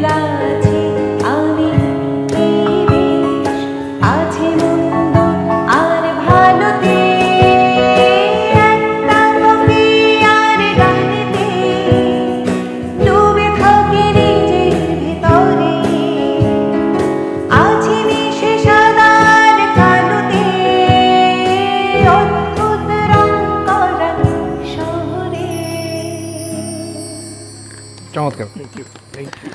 আছি আমি, এই দেশ আছে মন্দ আর ভালোতে, একটা কফি আর গানেতে ডুবে থাকি নিজের ভেতরে, আছি মিশে সাদার কালোতে, অদ্ভুত রং করা শহরে। চমৎকার।